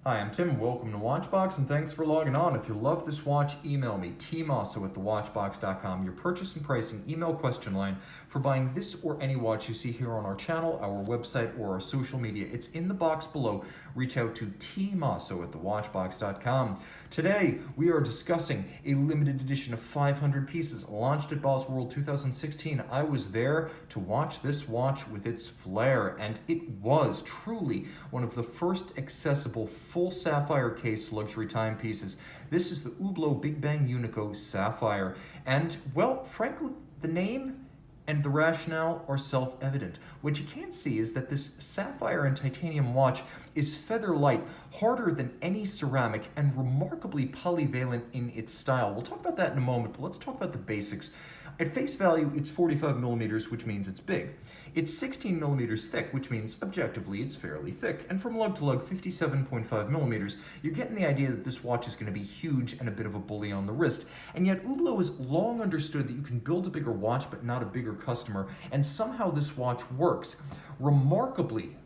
Hi, I'm Tim. Welcome to Watchbox, and thanks for logging on. If you love this watch, email me, tmosso at thewatchbox.com, your purchase and pricing email question line for buying this or any watch you see here on our channel, our website, or our social media. It's in the box below. Reach out to tmosso at thewatchbox.com. Today, we are discussing a limited edition of 500 pieces launched at Bosworld World 2016. I was there to watch this watch with its flair, and it was truly one of the first accessible full sapphire case luxury timepieces. This is the Hublot Big Bang Unico Sapphire, and well, frankly, the name and the rationale are self-evident. What you can't see is that this sapphire and titanium watch is feather light, harder than any ceramic, and remarkably polyvalent in its style. We'll talk about that in a moment, but let's talk about the basics. At face value, it's 45 millimeters, which means it's big. It's 16 millimeters thick, which means objectively it's fairly thick. And from lug to lug, 57.5 millimeters. You're getting the idea that this watch is going to be huge and a bit of a bully on the wrist. And yet Hublot has long understood that you can build a bigger watch but not a bigger customer, and somehow this watch works. Remarkably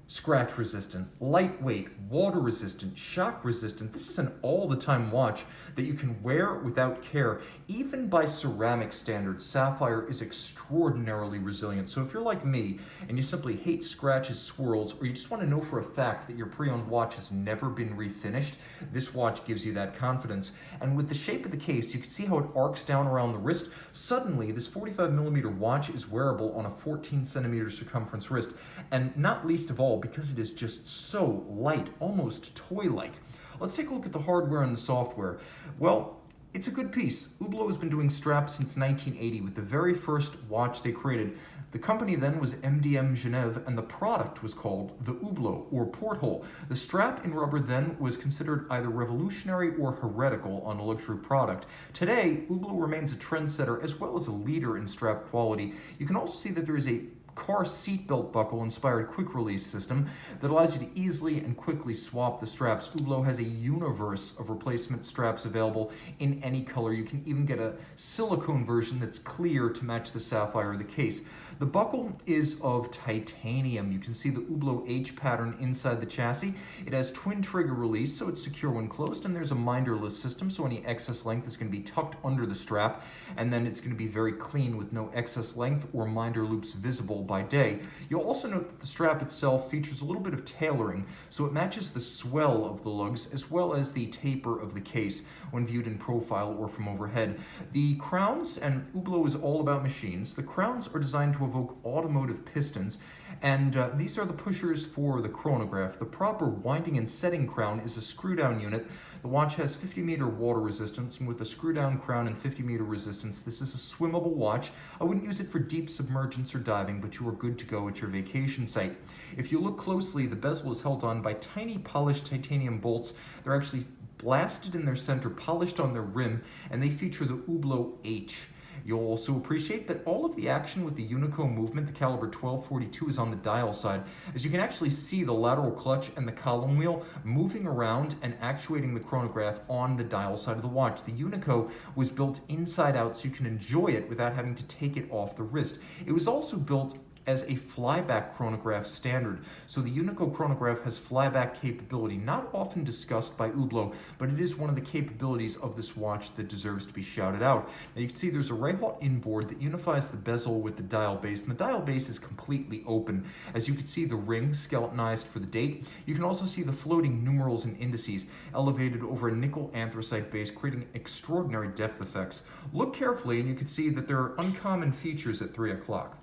scratch resistant, lightweight, water resistant, shock resistant. This is an all-the-time watch that you can wear without care. Even by ceramic standards, sapphire is extraordinarily resilient. So if you're like me and you simply hate scratches, swirls, or you just want to know for a fact that your pre-owned watch has never been refinished, this watch gives you that confidence. And with the shape of the case, you can see how it arcs down around the wrist. Suddenly, this 45 millimeter watch is wearable on a 14 centimeter circumference wrist, and not least of all, because it is just so light, almost toy-like. Let's take a look at the hardware and the software. Well, it's a good piece. Hublot has been doing straps since 1980 with the very first watch they created. The company then was MDM Genève, and the product was called the Hublot, or porthole. The strap in rubber then was considered either revolutionary or heretical on a luxury product. Today, Hublot remains a trendsetter as well as a leader in strap quality. You can also see that there is a car seatbelt buckle inspired quick release system that allows you to easily and quickly swap the straps. Hublot has a universe of replacement straps available in any color. You can even get a silicone version that's clear to match the sapphire of the case. The buckle is of titanium. You can see the Hublot H pattern inside the chassis. It has twin trigger release, so it's secure when closed, and there's a minderless system, so any excess length is going to be tucked under the strap, and then it's going to be very clean with no excess length or minder loops visible by day. You'll also note that the strap itself features a little bit of tailoring, so it matches the swell of the lugs as well as the taper of the case when viewed in profile or from overhead. The crowns, and Hublot is all about machines, the crowns are designed to evoke automotive pistons, and these are the pushers for the chronograph. The proper winding and setting crown is a screw-down unit. The watch has 50-meter water resistance, and with a screw-down crown and 50-meter resistance, this is a swimmable watch. I wouldn't use it for deep submergence or diving, but you are good to go at your vacation site. If you look closely, the bezel is held on by tiny polished titanium bolts. They're actually blasted in their center, polished on their rim, and they feature the Hublot H. You'll also appreciate that all of the action with the Unico movement, the caliber 1242, is on the dial side, as you can actually see the lateral clutch and the column wheel moving around and actuating the chronograph on the dial side of the watch. The Unico was built inside out so you can enjoy it without having to take it off the wrist. It was also built as a flyback chronograph standard. So the Unico chronograph has flyback capability, not often discussed by Hublot, but it is one of the capabilities of this watch that deserves to be shouted out. Now you can see there's a Rayhot inboard that unifies the bezel with the dial base, and the dial base is completely open. As you can see, the ring skeletonized for the date. You can also see the floating numerals and indices elevated over a nickel anthracite base, creating extraordinary depth effects. Look carefully and you can see that there are uncommon features at 3 o'clock.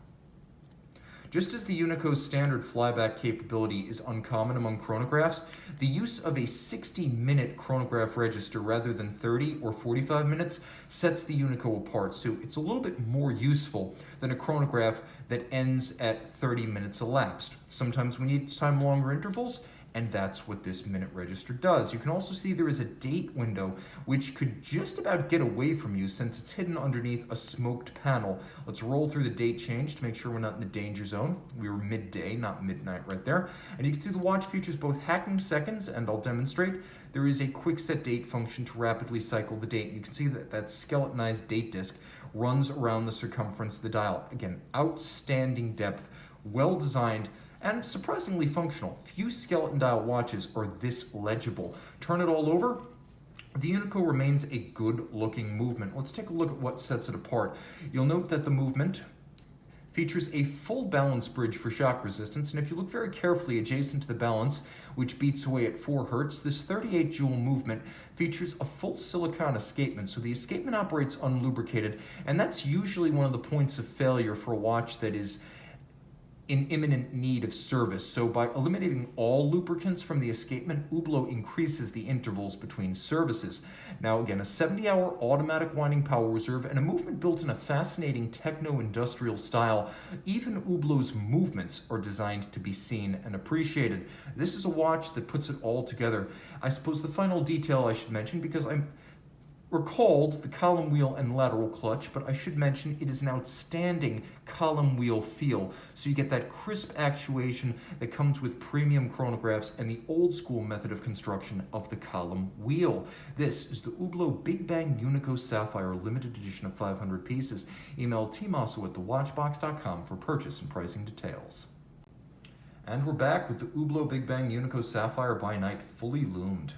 Just as the Unico's standard flyback capability is uncommon among chronographs, the use of a 60-minute chronograph register rather than 30 or 45 minutes sets the Unico apart. So it's a little bit more useful than a chronograph that ends at 30 minutes elapsed. Sometimes we need time longer intervals, and that's what this minute register does. You can also see there is a date window, which could just about get away from you since it's hidden underneath a smoked panel. Let's roll through the date change to make sure we're not in the danger zone. We were midday, not midnight right there. And you can see the watch features both hacking seconds, and I'll demonstrate. There is a quick set date function to rapidly cycle the date. You can see that that skeletonized date disc runs around the circumference of the dial. Again, outstanding depth, well designed, and surprisingly functional. Few skeleton dial watches are this legible. Turn it all over, the Unico remains a good-looking movement. Let's take a look at what sets it apart. You'll note that the movement features a full balance bridge for shock resistance, and if you look very carefully adjacent to the balance, which beats away at 4 Hertz, this 38 joule movement features a full silicone escapement, so the escapement operates unlubricated, and that's usually one of the points of failure for a watch that is in imminent need of service. So by eliminating all lubricants from the escapement, Hublot increases the intervals between services. Now again, a 70-hour automatic winding power reserve and a movement built in a fascinating techno-industrial style. Even Hublot's movements are designed to be seen and appreciated. This is a watch that puts it all together. I suppose the final detail I should mention, because I'm recalled the column wheel and lateral clutch, but I should mention it is an outstanding column wheel feel. So you get that crisp actuation that comes with premium chronographs and the old school method of construction of the column wheel. This is the Hublot Big Bang Unico Sapphire limited edition of 500 pieces. Email tmosso@thewatchbox.com for purchase and pricing details. And we're back with the Hublot Big Bang Unico Sapphire by night fully loomed.